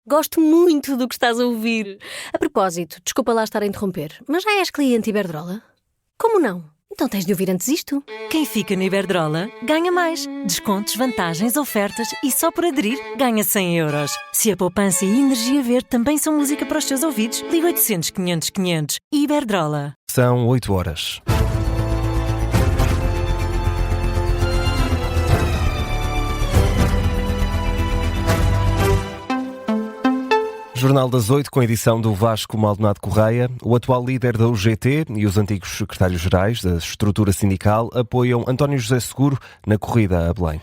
Gosto muito do que estás a ouvir. A propósito, desculpa lá estar a interromper, mas já és cliente Iberdrola? Como não? Então tens de ouvir antes isto. Quem fica na Iberdrola ganha mais. Descontos, vantagens, ofertas e só por aderir ganha 100 euros. Se a poupança e a energia verde também são música para os teus ouvidos, liga 800 500 500. Iberdrola. São 8 horas. Jornal das 8, com a edição do Vasco Maldonado Correia. O atual líder da UGT e os antigos secretários-gerais da estrutura sindical apoiam António José Seguro na corrida a Belém.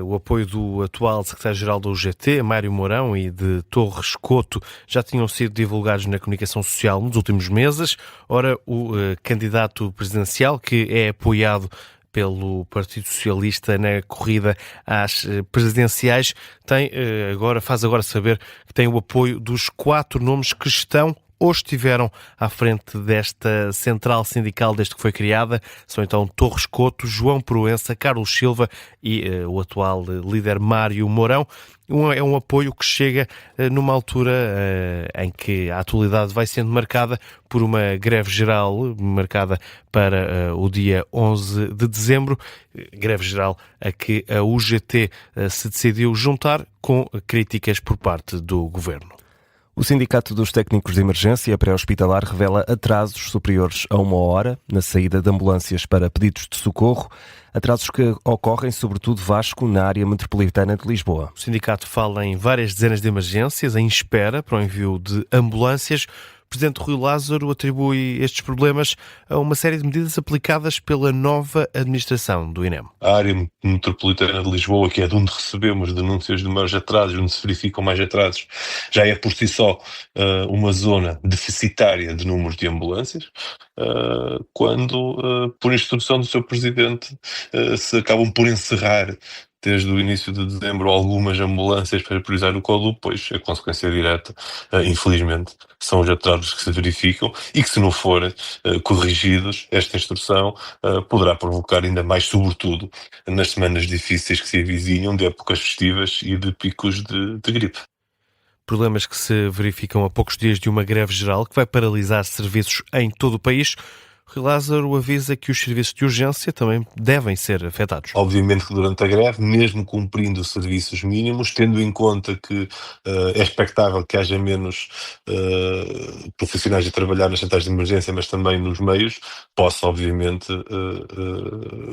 O apoio do atual secretário-geral da UGT, Mário Mourão, e de Torres Couto já tinham sido divulgados na comunicação social nos últimos meses. Ora, o candidato presidencial, que é apoiado pelo Partido Socialista na corrida às presidenciais, faz agora saber que tem o apoio dos 4 nomes que estão ou estiveram à frente desta central sindical desde que foi criada. São então Torres Couto, João Proença, Carlos Silva e o atual líder Mário Mourão. É um apoio que chega numa altura em que a atualidade vai sendo marcada por uma greve geral marcada para o dia 11 de dezembro, greve geral a que a UGT se decidiu juntar com críticas por parte do Governo. O Sindicato dos Técnicos de Emergência Pré-Hospitalar revela atrasos superiores a 1 hora na saída de ambulâncias para pedidos de socorro, atrasos que ocorrem sobretudo, Vasco, na área metropolitana de Lisboa. O sindicato fala em várias dezenas de emergências em espera para o envio de ambulâncias. O Presidente Rui Lázaro atribui estes problemas a uma série de medidas aplicadas pela nova administração do INEM. A área metropolitana de Lisboa, que é de onde recebemos denúncias de maiores atrasos, onde se verificam mais atrasos, já é por si só uma zona deficitária de números de ambulâncias, quando, por instrução do seu Presidente, se acabam por encerrar desde o início de dezembro algumas ambulâncias para priorizar o CODU, pois a consequência direta, infelizmente, são os atrasos que se verificam e que, se não forem corrigidos, esta instrução poderá provocar ainda mais, sobretudo nas semanas difíceis que se avizinham, de épocas festivas e de picos de gripe. Problemas que se verificam a poucos dias de uma greve geral que vai paralisar serviços em todo o país. Rui Lázaro avisa que os serviços de urgência também devem ser afetados. Obviamente que durante a greve, mesmo cumprindo os serviços mínimos, tendo em conta que é expectável que haja menos profissionais a trabalhar nas centrais de emergência, mas também nos meios, possa obviamente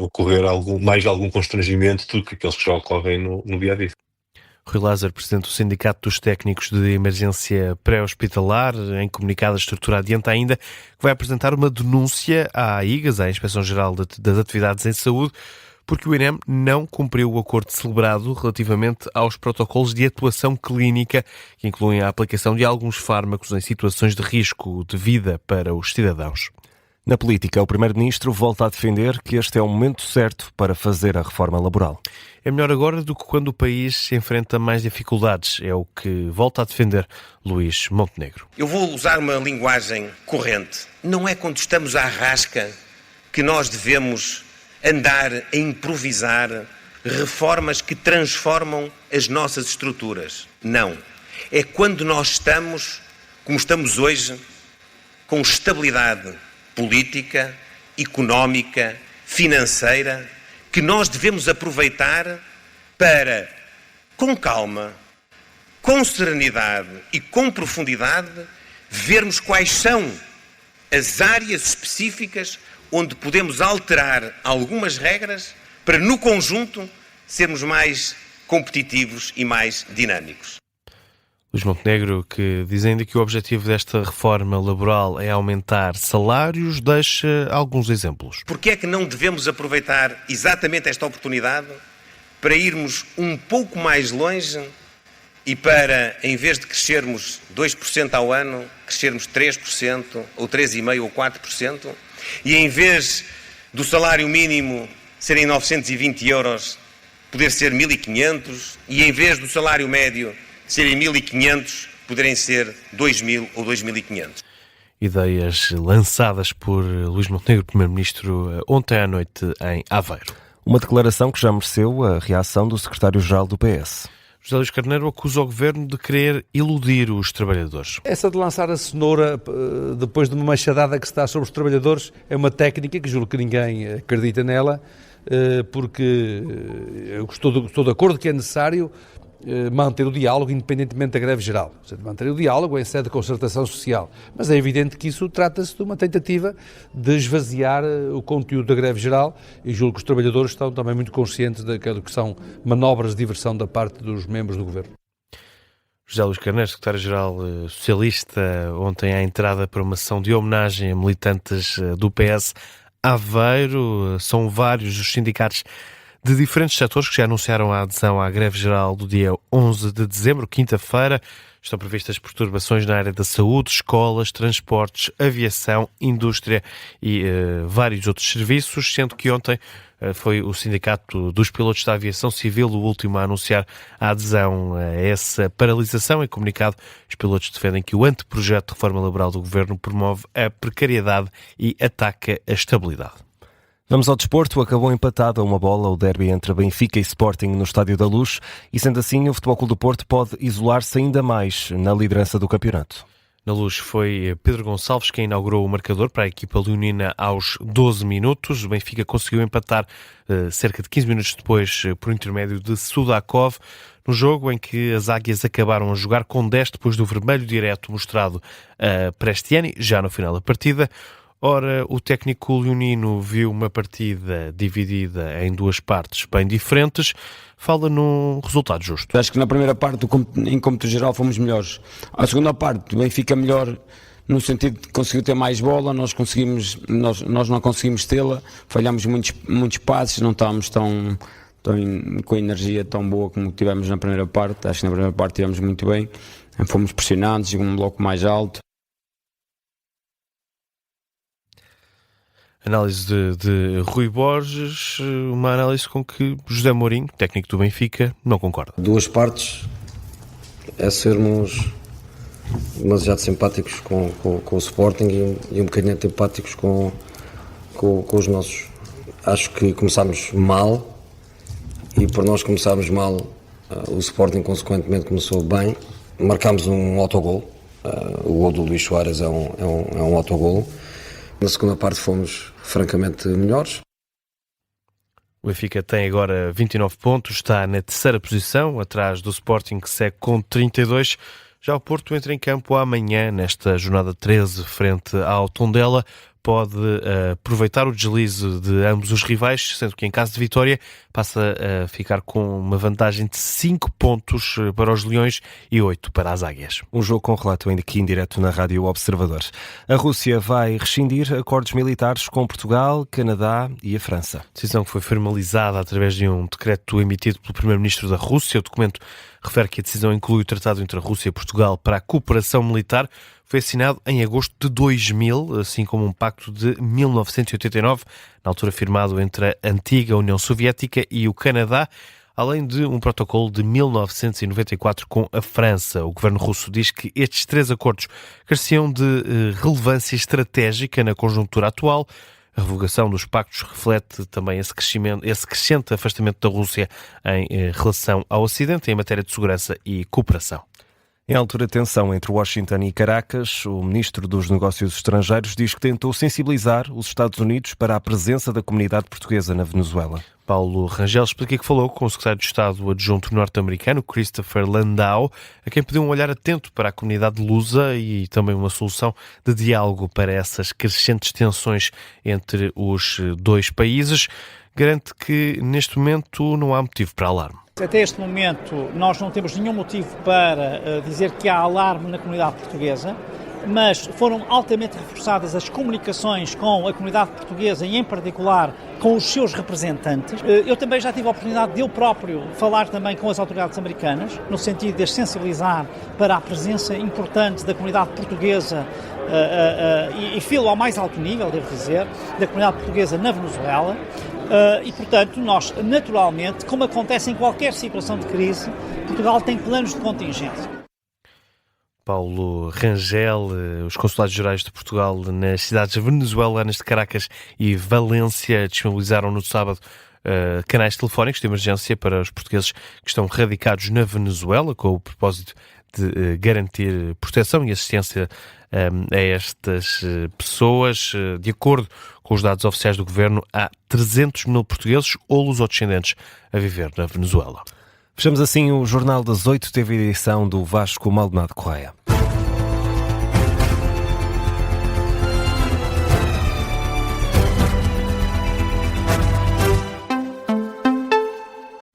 ocorrer mais algum constrangimento do que aqueles que já ocorrem no dia-a-dia. Rui Lázaro, presidente do Sindicato dos Técnicos de Emergência Pré-Hospitalar, em comunicado, a estrutura adianta ainda que vai apresentar uma denúncia à IGAS, à Inspeção-Geral das Atividades em Saúde, porque o INEM não cumpriu o acordo celebrado relativamente aos protocolos de atuação clínica, que incluem a aplicação de alguns fármacos em situações de risco de vida para os cidadãos. Na política, o Primeiro-Ministro volta a defender que este é o momento certo para fazer a reforma laboral. É melhor agora do que quando o país se enfrenta mais dificuldades. É o que volta a defender Luís Montenegro. Eu vou usar uma linguagem corrente. Não é quando estamos à rasca que nós devemos andar a improvisar reformas que transformam as nossas estruturas. Não. É quando nós estamos, como estamos hoje, com estabilidade política, económica, financeira, que nós devemos aproveitar para, com calma, com serenidade e com profundidade, vermos quais são as áreas específicas onde podemos alterar algumas regras para, no conjunto, sermos mais competitivos e mais dinâmicos. Luís Montenegro, que diz ainda que o objetivo desta reforma laboral é aumentar salários, deixa alguns exemplos. Porque é que não devemos aproveitar exatamente esta oportunidade para irmos um pouco mais longe e para, em vez de crescermos 2% ao ano, crescermos 3%, ou 3,5% ou 4%, e em vez do salário mínimo serem 920 euros, poder ser 1.500, e em vez do salário médio serem 1.500, poderem ser 2.000 ou 2.500. Ideias lançadas por Luís Montenegro, Primeiro-Ministro, ontem à noite em Aveiro. Uma declaração que já mereceu a reação do secretário-geral do PS. José Luís Carneiro acusa o Governo de querer iludir os trabalhadores. Essa de lançar a cenoura depois de uma machadada que se dá sobre os trabalhadores é uma técnica que julgo que ninguém acredita nela, porque eu estou de acordo que é necessário manter o diálogo independentemente da greve geral. Ou seja, manter o diálogo em sede de concertação social. Mas é evidente que isso trata-se de uma tentativa de esvaziar o conteúdo da greve geral e julgo que os trabalhadores estão também muito conscientes do que são manobras de diversão da parte dos membros do Governo. José Luís Carneiro, secretário-geral socialista, ontem à entrada para uma ação de homenagem a militantes do PS Aveiro. São vários os sindicatos de diferentes setores que já anunciaram a adesão à greve geral do dia 11 de dezembro, quinta-feira. Estão previstas perturbações na área da saúde, escolas, transportes, aviação, indústria e vários outros serviços, sendo que ontem foi o Sindicato dos Pilotos da Aviação Civil o último a anunciar a adesão a essa paralisação. Em comunicado, os pilotos defendem que o anteprojeto de reforma laboral do Governo promove a precariedade e ataca a estabilidade. Vamos ao desporto. Acabou empatado a 1-1 o derby entre Benfica e Sporting no Estádio da Luz e, sendo assim, o Futebol Clube do Porto pode isolar-se ainda mais na liderança do campeonato. Na Luz foi Pedro Gonçalves quem inaugurou o marcador para a equipa leonina aos 12 minutos. O Benfica conseguiu empatar cerca de 15 minutos depois por intermédio de Sudakov, no jogo em que as Águias acabaram a jogar com 10 depois do vermelho direto mostrado a Prestiani, já no final da partida. Ora, o técnico leonino viu uma partida dividida em duas partes bem diferentes. Fala num resultado justo. Acho que na primeira parte, em cômputo geral, fomos melhores. A segunda parte, o Benfica melhor no sentido de que conseguiu ter mais bola, nós não conseguimos tê-la, falhámos muitos passes, não estávamos com a energia tão boa como tivemos na primeira parte. Acho que na primeira parte estivemos muito bem, fomos pressionados, um bloco mais alto. Análise de Rui Borges, uma análise com que José Mourinho, técnico do Benfica, não concorda. Duas partes é sermos demasiado simpáticos com o Sporting e um bocadinho antipáticos com os nossos. Acho que começámos mal e por nós começarmos mal, o Sporting consequentemente começou bem. Marcámos um autogol, o gol do Luís Soares é um autogol. Na segunda parte fomos francamente melhores. O Benfica tem agora 29 pontos, está na terceira posição, atrás do Sporting que segue com 32. Já o Porto entra em campo amanhã, nesta jornada 13, frente ao Tondela. Pode aproveitar o deslize de ambos os rivais, sendo que em caso de vitória passa a ficar com uma vantagem de 5 pontos para os Leões e 8 para as Águias. Um jogo com relato ainda aqui em direto na Rádio Observador. A Rússia vai rescindir acordos militares com Portugal, Canadá e a França. Decisão que foi formalizada através de um decreto emitido pelo Primeiro-Ministro da Rússia. O documento refere que a decisão inclui o tratado entre a Rússia e Portugal para a cooperação militar. Foi assinado em agosto de 2000, assim como um pacto de 1989, na altura firmado entre a antiga União Soviética e o Canadá, além de um protocolo de 1994 com a França. O governo russo diz que estes 3 acordos careciam de relevância estratégica na conjuntura atual. A revogação dos pactos reflete também esse crescente afastamento da Rússia em relação ao Ocidente em matéria de segurança e cooperação. Em altura de tensão entre Washington e Caracas, o ministro dos Negócios Estrangeiros diz que tentou sensibilizar os Estados Unidos para a presença da comunidade portuguesa na Venezuela. Paulo Rangel explica que falou com o secretário de Estado adjunto norte-americano, Christopher Landau, a quem pediu um olhar atento para a comunidade lusa e também uma solução de diálogo para essas crescentes tensões entre os dois países. Garante que neste momento não há motivo para alarme. Até este momento nós não temos nenhum motivo para dizer que há alarme na comunidade portuguesa, mas foram altamente reforçadas as comunicações com a comunidade portuguesa e em particular com os seus representantes. Eu também já tive a oportunidade de eu próprio falar também com as autoridades americanas, no sentido de as sensibilizar para a presença importante da comunidade portuguesa e filo ao mais alto nível, devo dizer, da comunidade portuguesa na Venezuela. E, portanto, nós, naturalmente, como acontece em qualquer situação de crise, Portugal tem planos de contingência. Paulo Rangel, os consulados gerais de Portugal nas cidades venezuelanas de Caracas e Valência disponibilizaram no sábado canais telefónicos de emergência para os portugueses que estão radicados na Venezuela, com o propósito de garantir proteção e assistência a estas pessoas. De acordo com os dados oficiais do governo, há 300 mil portugueses ou lusodescendentes a viver na Venezuela. Fechamos assim o Jornal das 8, teve a edição do Vasco Maldonado Correia.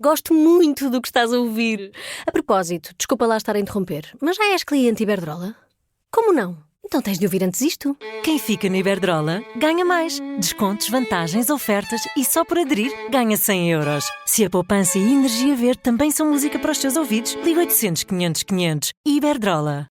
Gosto muito do que estás a ouvir. A propósito, desculpa lá estar a interromper, mas já és cliente Iberdrola? Como não? Então tens de ouvir antes isto. Quem fica na Iberdrola ganha mais. Descontos, vantagens, ofertas e só por aderir ganha 100 euros. Se a poupança e a energia verde também são música para os teus ouvidos, liga 800 500 500. Iberdrola.